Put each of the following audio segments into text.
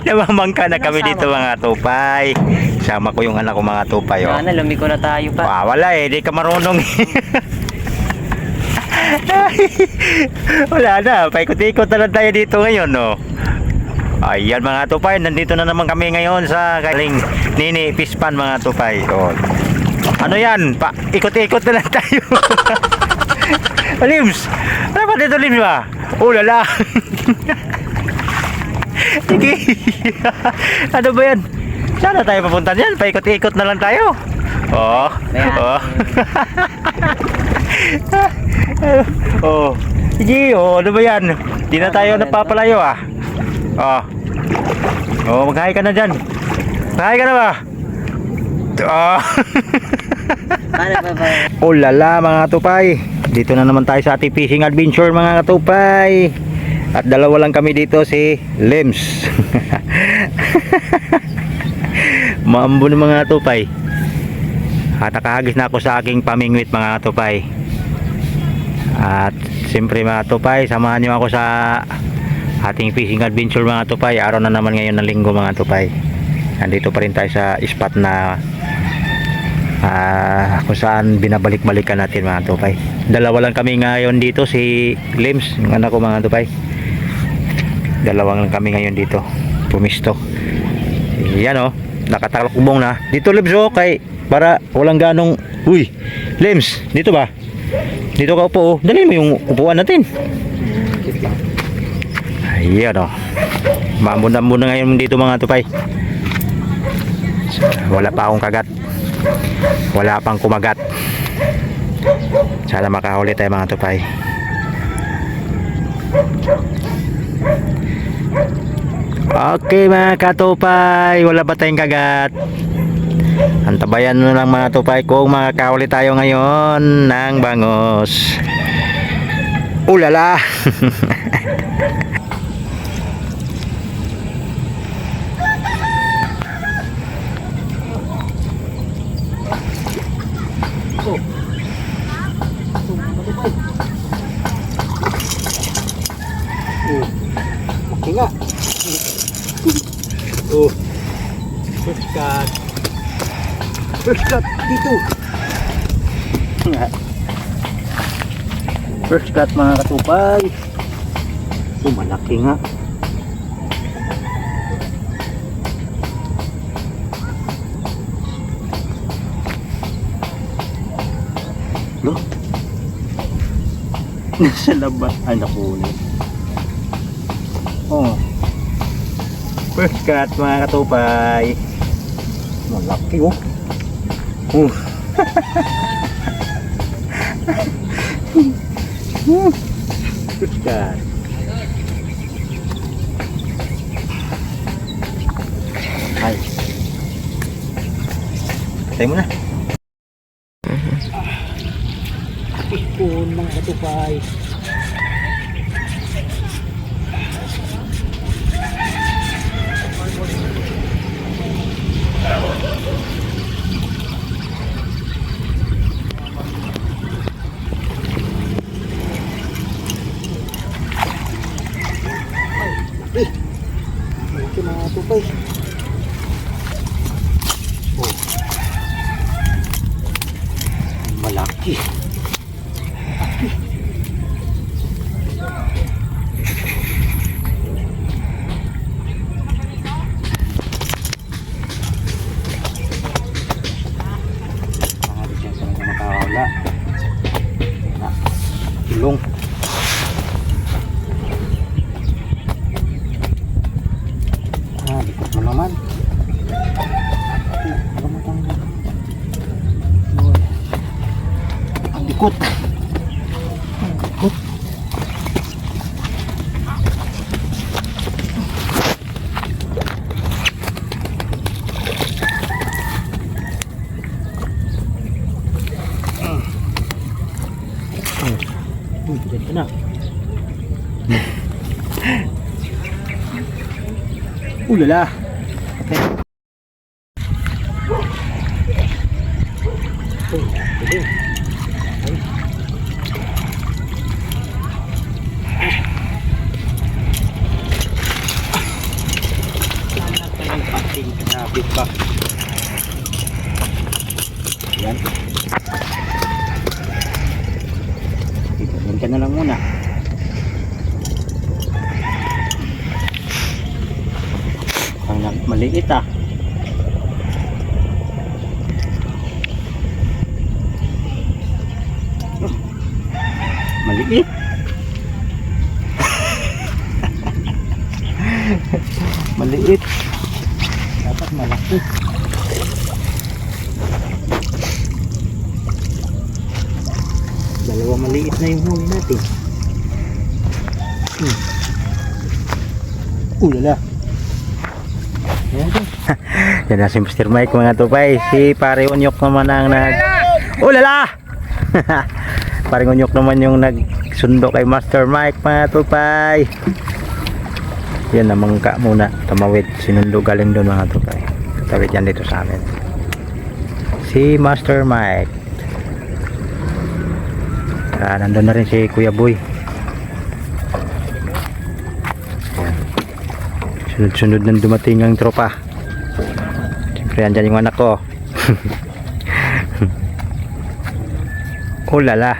Namamangka na kami dito mga tupay. Sama ko yung anak ko mga tupay. Oh. Sana lumiko na tayo pa. Wala eh, di ka marunong. Wala na, paikot-ikot na lang tayo dito ngayon, no. Ayan mga tupay, nandito na naman kami ngayon sa galing Nini Pispan mga tupay. Oh. Ano yan? Ikot-ikot na lang tayo. Lims, ano ba dito Lims ba? Lala. Sige. Ano ba yan? Saan na tayo papunta niyan? Paikot-ikot na lang tayo. Oh. Oh. Oh. Sige, ano ba yan? Di na tayo napapalayo ah. Oh. Oh, mag-hi ka na dyan. Mag-hi ka na ba? Oh. Lala mga tupay. Dito na naman tayo sa ating fishing adventure mga tupay. At dalawa lang kami dito, si Lems. Maambon mga tupay. At nakahagis na ako sa aking pamingwit mga tupay. At siyempre mga tupay, samahan niyo ako sa ating fishing adventure mga tupay. Araw na naman ngayon ng linggo mga tupay. Nandito pa rin tayo sa spot na kung saan binabalik-balikan natin mga tupay. Dalawa lang kami ngayon dito, si Lems, yung anak ko mga tupay. Dalawang lang kami ngayon dito pumisto. Yan o, nakatalakbong na dito Lems o, kay para walang ganong. Uy Lems, dito ba? Dito ka upo o, dali mo yung upuan natin. Ayan o, maambon-ambon na ngayon dito mga tupay. Wala pa akong kagat, wala pang kumagat. Sana makahuli tayo mga tupay. Okay mga katupay, wala pa tayong kagat. Antabayan na lang mga tupay kung makakahuli tayo ngayon ng bangos. Ulala. Okay nga. First cut. First cut dito. First cut mga katupay. Malaki nga. No? Nasa labas. Ay nakunin. Oh. First cut mga katupay. Malaki oh. First cut. Ay. Patay mo na. Ipon mga katupay. Ito mga tupay. Oh. Malaki. Makawala. Ilong. Likot mo naman. Ang likot. Diyan ka na. Ulala. Malapit pa. Yan. Tignan ka na lang muna. Ang maliit ah. Maliit. Maliit. Dapat malaki. Dalawa maliit na yung huli natin. Ulala. Yan na si Mr. Mike mga tupay. Si Pare Unyok naman ang nag... Ulala! Pare Unyok naman yung nagsundo kay Master Mike mga tupay. Yan na mangka muna. Tamawid. Sinundo galing doon mga tupay. Tawid yan dito sa amin. Si Master Mike. Nandun na rin si Kuya Boy. Sunod-sunod nang dumating ang tropa. Siyempre andyan yung anak ko. Oh lala.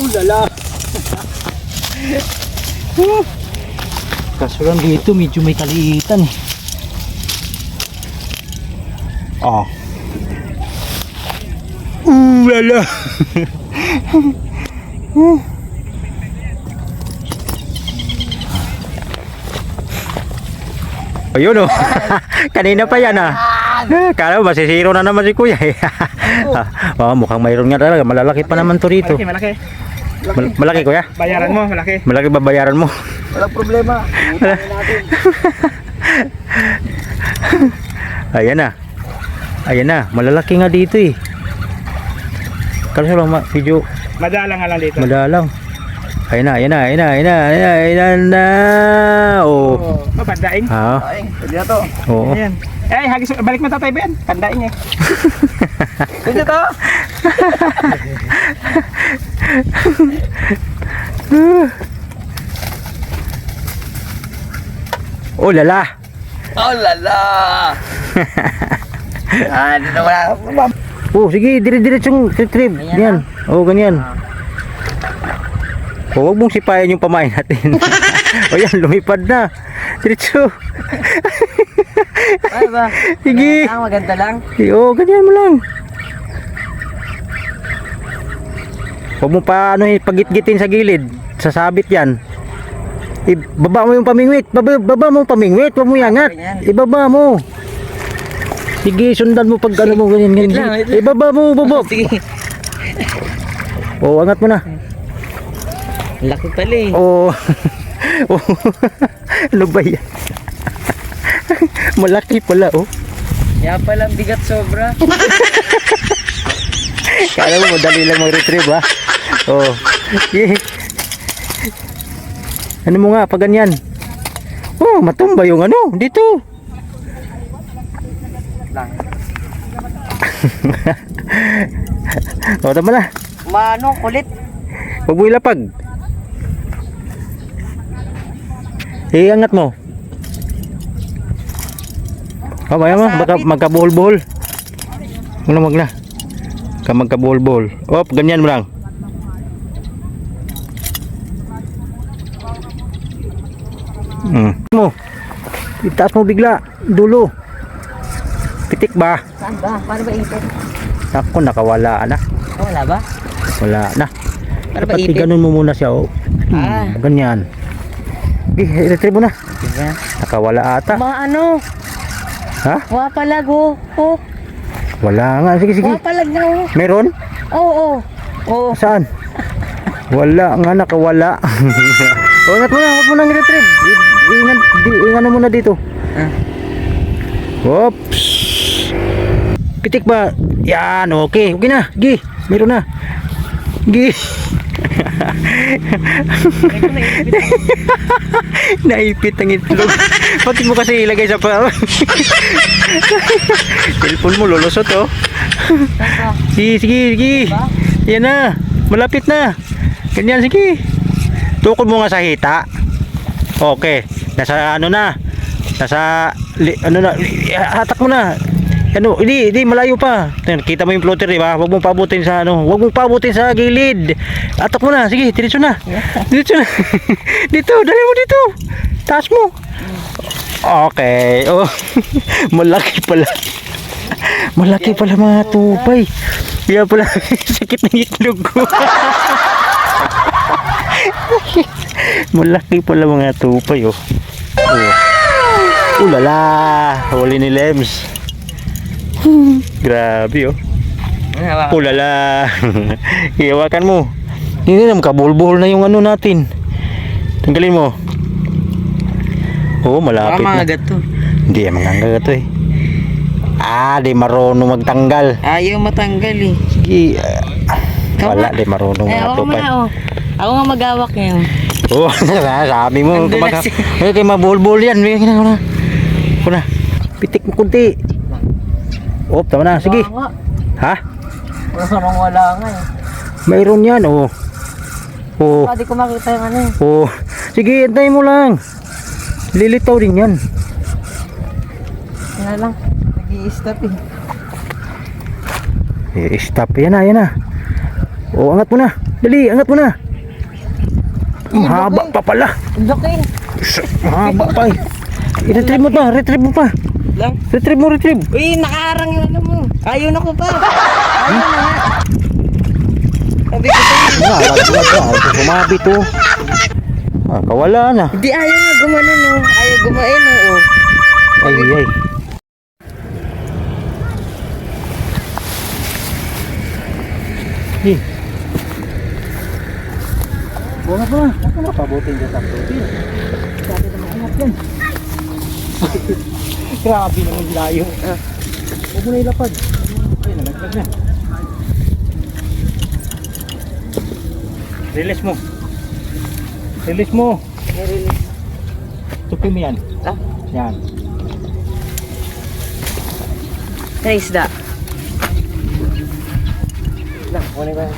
Ulala. Kaso lang dito medyo may kaliitan eh. Oh. Ulala. Ayun oh. Kanina pa yan ah. Kala mo masisiro na naman si Kuya eh. Oh, mukhang mayroon nga talaga. Malalaki pa naman to rito. Malaki. Malaki Kuya? Bayaran mo, malaki. Malaki ba bayaran mo? Walang problema. Utangin natin. Ayan na. Ayan na. Malalaki nga dito eh. Kaso lang video. Madalang nga lang dito. Madalang. Ayan na, ayan na, ayan na, ayan na, ayan na, ayan na. Oh. Oh, pandaing. Ha? Pandaing. Pwede na to. Oo. Ayan. Eh, hagis, balik mo tatay Ben. Pandaing eh. Pwede to. Oh lala. Oh lala. Dito wala. Oh sige, dire-diretsong retrieve. Yan. Oh ganyan. Oh, huwag mong sipayan yung pamain natin. O yan, lumipad na. Diretso. Ay ba? Sige. Maganda lang. Oo, ganyan mo lang. Huwag mo pa ano, pagit-gitin sa gilid. Sasabit yan. Ibaba mo yung pamingwit. Baba mo yung pamingwit. Huwag mo iangat. Ibaba mo. Sige, sundan mo pag ano mo ganyan. Wait lang. Ibaba mo, baba. Sige. Oo, angat mo na. Laki pala eh. Oo. Oh. Ano ba yan? Malaki pala, oh. Kaya palang bigat sobra. Kala mo madali lang mag-retrieve, ha? Oh. Ano mo nga, pag ganyan. Oh, matumba yung ano, dito. Lang. O, tama na. Mano, kulit. Huwag mo ilapag. Iangat mo. Oh, maya mo, baka magkabuhol-buhol. Wag na. Magkabuhol-buhol. Oh, ganyan mo lang. Mo. Itaas mo bigla, dulo. Pitik ba? Saan ba? Paano ba ipit? Ako, nakawala na. Oh, wala ba? Wala na. Paano ba Dapat ipit? ganun mo muna siya, oh. Ganyan. I-retrieve mo na. Diba? Nakawala ata. Maano? Ha? Wapalag oh. Oh. Wala nga. Sige, sige. Wapalag na oh. Meron? Oo. Oo. Saan? Wala nga, nakawala. O, ingat mo na. Huwag mo nang i-retrieve. Ingat mo na dito. Oops. Pitik ba? Yan, okay. Okay na. Gi. Meron na. Gi. Naipit ang itlog. Bakit mo kasi ilagay sa pa? Cellphone mo lulusot oh. Sige, sige, sige. Yan na. Malapit na. Ganyan, sige. Tukod mo nga sa hita. Okay. Nasa ano na. Nasa ano na. Hatak mo na. Ano, hindi malayo pa. Kita mo yung plotter, di ba? Huwag mong pabutin sa ano, huwag mong pabutin sa gilid. Atak mo na, sige, diretso na. Diretso na. Dito, dali mo dito. Taas mo. Okay. Oh. Malaki pala. Malaki pala mga tupay. Kaya pala sakit ng itlog ko. Malaki pala mga tupay oh. Oh. Ulala, huli ni Lems. Grabe oh. Ulala. Hiwakan mo. Hindi na makabulbul na yung ano natin. Tanggalin mo. Oh, malapit na. Mamagat to. Hindi mangangagat to eh. Di marunong magtanggal. Ayaw matanggal eh. Sige. Wala, di marunong mga tupay. Ako nga magawak ngayon. Oh, sabi mo. Kaya mabulbul yan. Kuna. Pitik mo kunti. Oh, tama na. Sige. Ha? Wala nga eh. Mayroon yan, oh. Oh. Hindi ko makita yung ano eh. Oh. Sige, antayin mo lang. Lilitaw din yan. Yan lang. Nag-i-stop eh. Stop. Yan na, yan na. Oh, angat mo na. Dali, angat mo na. Mahaba pa pala. Laki. Mahaba pa eh. I-retrieve mo pa, retrieve mo pa. Lang. Retrieve mo, retrieve. Uy, nakaharang yung ano mo. Ayaw na ko pa. Ayaw na nga. Sabi ko sa'yo. Kumabit oh. Kawala na. Hindi ayaw nga gumano no. Ayaw gumain no. Ay, ay. Hey. Buwan pa na. Ako na pabutin dyan sa protein. Sabi na maangat yan. Grabe naman layo. Huwag mo na ilapad. Ay, nalaglag na. Release mo. Release mo. Nirelease. Tupi mo yan. Ah? Yan. Nice da. Lang, kunin ko yan.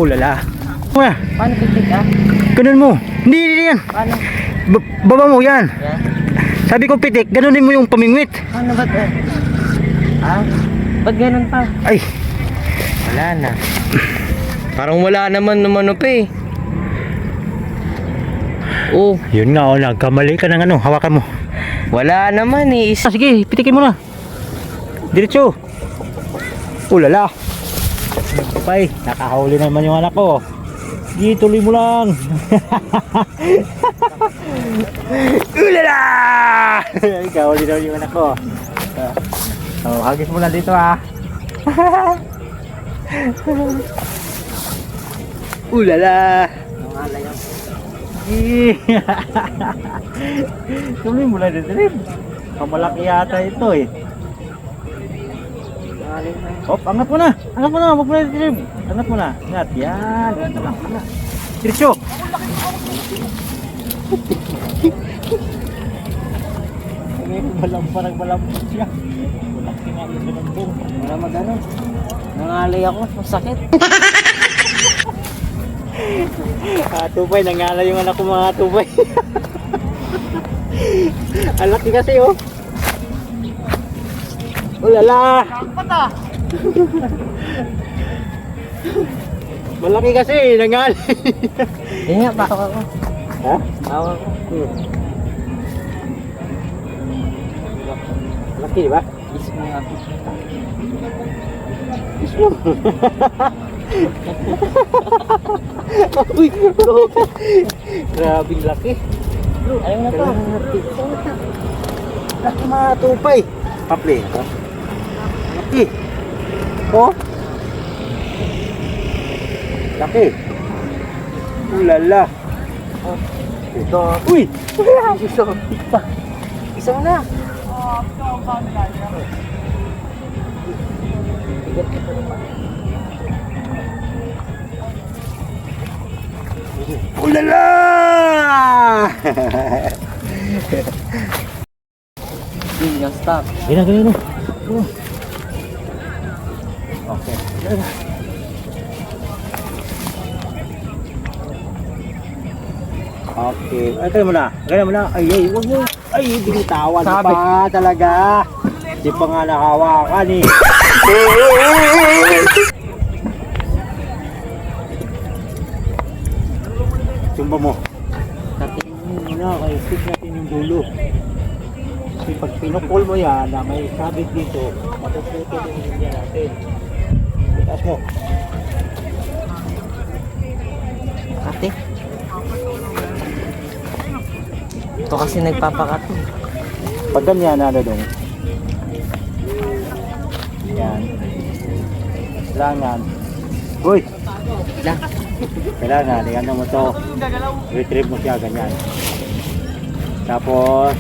Ulala. Wala. Paano pitik ah? Ganun mo. Hindi yan. Paano? Baba mo yan. Yan? Sabi ko pitik, ganunin mo yung pamingwit. Paano ba ito? Ah? Ba't ganun pa? Ay. Wala na. Parang wala naman ano pa eh. Oh, Yun nga, nagkamali ka ng ano, hawakan mo. wala naman eh. Sige, pitikin mo na. Diretso. Ulala. Pay, nakahuli naman yung anak ko. Sige, tuloy mo lang. Ulala! Nakahuli naman yung anak ko. Hagis mo na dito ah. Ulala! Tuloy mo lang dito rin. Pamalaki yata ito eh. Hop, angat mo na. Angat mo na, wag mo na diretso. Angat mo na. Angat. Yan. Angat mo na. Diretso. Parang malambot siya. Walang kinalo sa lambong. Wala magano. Nangalay ako, masakit. Tupay, nangala yung anak ko mga tupay. Ang laki kasi oh. Ulala. Malaki kasi, nangal. Hindi nga, bawak ako. Ha? Bawak ako. Malaki, di ba? Isip mo nga. Mismo. Uy, grabe laki. Ayaw na to. Laki mga tupay. Paple. Laki. Oh. Laki. Ulala. Ito. Uy! Isang na. Ulala! Hindi na stop. Gina. Okay. Okay. Ay, kaya mo na. Ay, wag mo. Ay, binitawan mo Sabi. pa talaga. Di pa nga nakawakan eh. Tumba mo. Tatingin mo na, kaya stick natin yung dulo. Kasi pag pinukol mo yan, na may sabit dito, matututo yung linya natin. Itaas mo. Ate. Ito kasi nagpapakat. Pag ganyan, ano dong? Yan. Kailangan. Uy! Lang. Kailangan, ano mo to. Retrieve mo siya, ganyan. Tapos,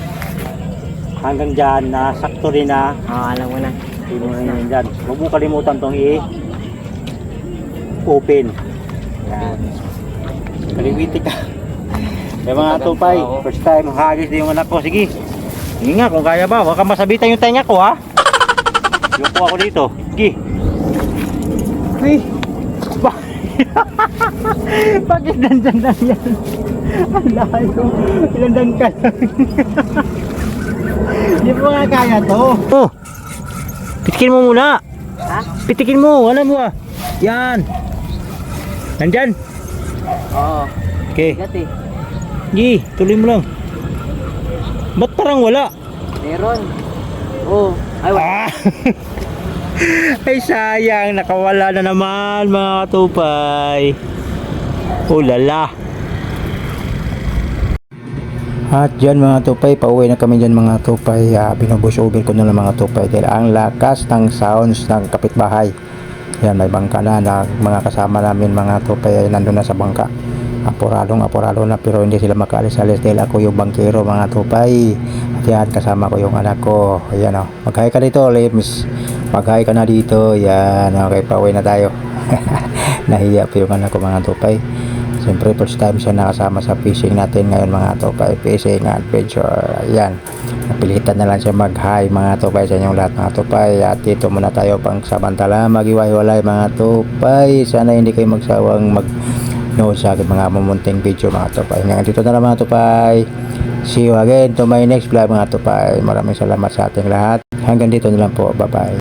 hanggang dyan, nasakto rin na. Alam mo na. Pinuhin nyo dyan. Huwag mo kalimutan tong i-open. Yan. Kaliwiti ka. Yung mga tupay, first time hagis din yung anak ko. Sige. Sige nga, kung kaya ba. Huwag ka masabitan yung tenga ko, ha? Yung po ako dito. Sige. Ay. Ba? Bakit nandyan lang yan? Ang layo. Ilandan ka lang. Hindi mo nga kaya to. Oh. Pitikin mo muna. Ha? Pitikin mo. Alam mo ah. Yan. Nandyan. Oo. Okay. Bigat eh. Gi, tuloy mo lang. Ba't parang wala? Meron. Oo. Ay, wala. Ah! Ay sayang, nakawala na naman mga katupay. Ulala. At dyan mga tupay, pauwi na kami dyan mga tupay. Binubush over ko na lang mga tupay dahil ang lakas ng sounds ng kapitbahay. Yan, may bangka na, mga kasama namin mga tupay ay nandun na sa bangka. Apurado na pero hindi sila makaalis-alis dahil ako yung bangkero mga tupay. At yan, kasama ko yung anak ko. Ayan o, mag-hi ka dito Lims. Mag-hi ka na dito. Yan, okay, pauwi na tayo. Nahiya po yung anak ko mga tupay. Siyempre first time siya nakasama sa fishing natin ngayon mga tupay. Fishing adventure. Ayan, napilitan na lang siya mag-hi mga tupay sa inyong lahat mga tupay. At dito muna tayo pang samantala mag-iwalay mga tupay. Sana hindi kayo magsawang nood sa akin mga mamunting video mga tupay. Ngayon dito na lang mga tupay. See you again to my next vlog mga tupay. Maraming salamat sa ating lahat. Hanggang dito na lang po. Bye bye.